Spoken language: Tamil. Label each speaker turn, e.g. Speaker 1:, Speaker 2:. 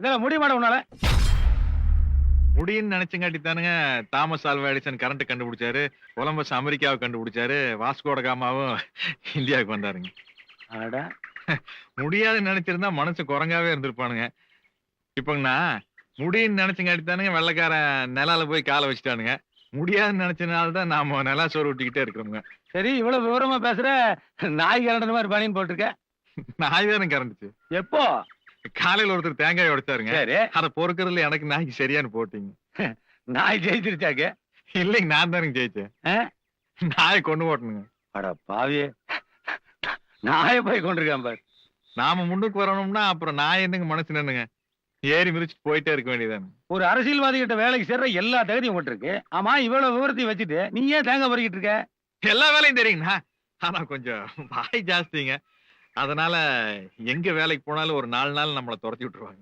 Speaker 1: இதெல்லாம் முடியுமாடா உன்னால?
Speaker 2: முடியும்னு நினைச்சங்காட்டி தானுங்க தாமஸ் ஆல்வா எடிசன் கரண்ட் கண்டுபிடிச்சாரு, கொலம்பஸ் அமெரிக்காவை கண்டுபிடிச்சாரு, வாஸ்கோட காமாவும் இந்தியாவுக்கு வந்தாருங்க.
Speaker 1: அட
Speaker 2: முடியாதுன்னு நினைச்சிருந்தா மனசு குரங்காவே இருந்திருப்பானுங்க. இப்பங்கண்ணா முடியும்னு நினைச்சங்காட்டி தானுங்க வெள்ளைக்காரன் நிலால போய் காலை வச்சுட்டானுங்க. முடியாதுன்னு நினைச்சனால தான் நாம நிலா சோறு விட்டுக்கிட்டே இருக்கிறோங்க.
Speaker 1: சரி, இவ்வளவு விவரமா பேசுற. நாய் கரண்ட மாதிரி பனியன் போட்டிருக்க.
Speaker 2: நாய் தானே கறந்துச்சு.
Speaker 1: எப்போ?
Speaker 2: காலையில ஒருத்தர் தேங்காய் உடைச்சாருங்க.
Speaker 1: சரி,
Speaker 2: அத பொறுக்கறதுல எனக்கு நாய்க்கு சரியானு போட்டீங்க.
Speaker 1: நாய் ஜெயிச்சிருச்சாக்கு.
Speaker 2: இல்லைங்க, நான் தானுங்க ஜெயிச்சேன்.
Speaker 1: ஆ?
Speaker 2: நாயை கொண்டு போட்டணுங்க.
Speaker 1: அட பாவியே, நாயை போய் கொண்டிருக்கான் பாரு.
Speaker 2: நாம முன்னுக்கு வரணும்னா அப்புறம் நான் என்னங்க மனசு நின்னுங்க ஏறி மிதிச்சுட்டு போயிட்டே இருக்க வேண்டியதானே.
Speaker 1: ஒரு அரசியல்வாதி கிட்ட வேலைக்கு சேர்ற எல்லா தகுதியும் உங்கள்ட்ட இருக்கு. ஆமா, இவ்வளவு விவரத்தையும் வச்சுட்டு நீ ஏன் தேங்காய் பறிக்கிட்டு இருக்க?
Speaker 2: எல்லா வேலையும் தெரியுங்கண்ணா. ஆனா கொஞ்சம் வாய் ஜாஸ்திங்க. அதனால எங்க வேலைக்கு போனாலும் ஒரு 4 நாள் நம்மளை துரத்தி விட்டுருவாங்க.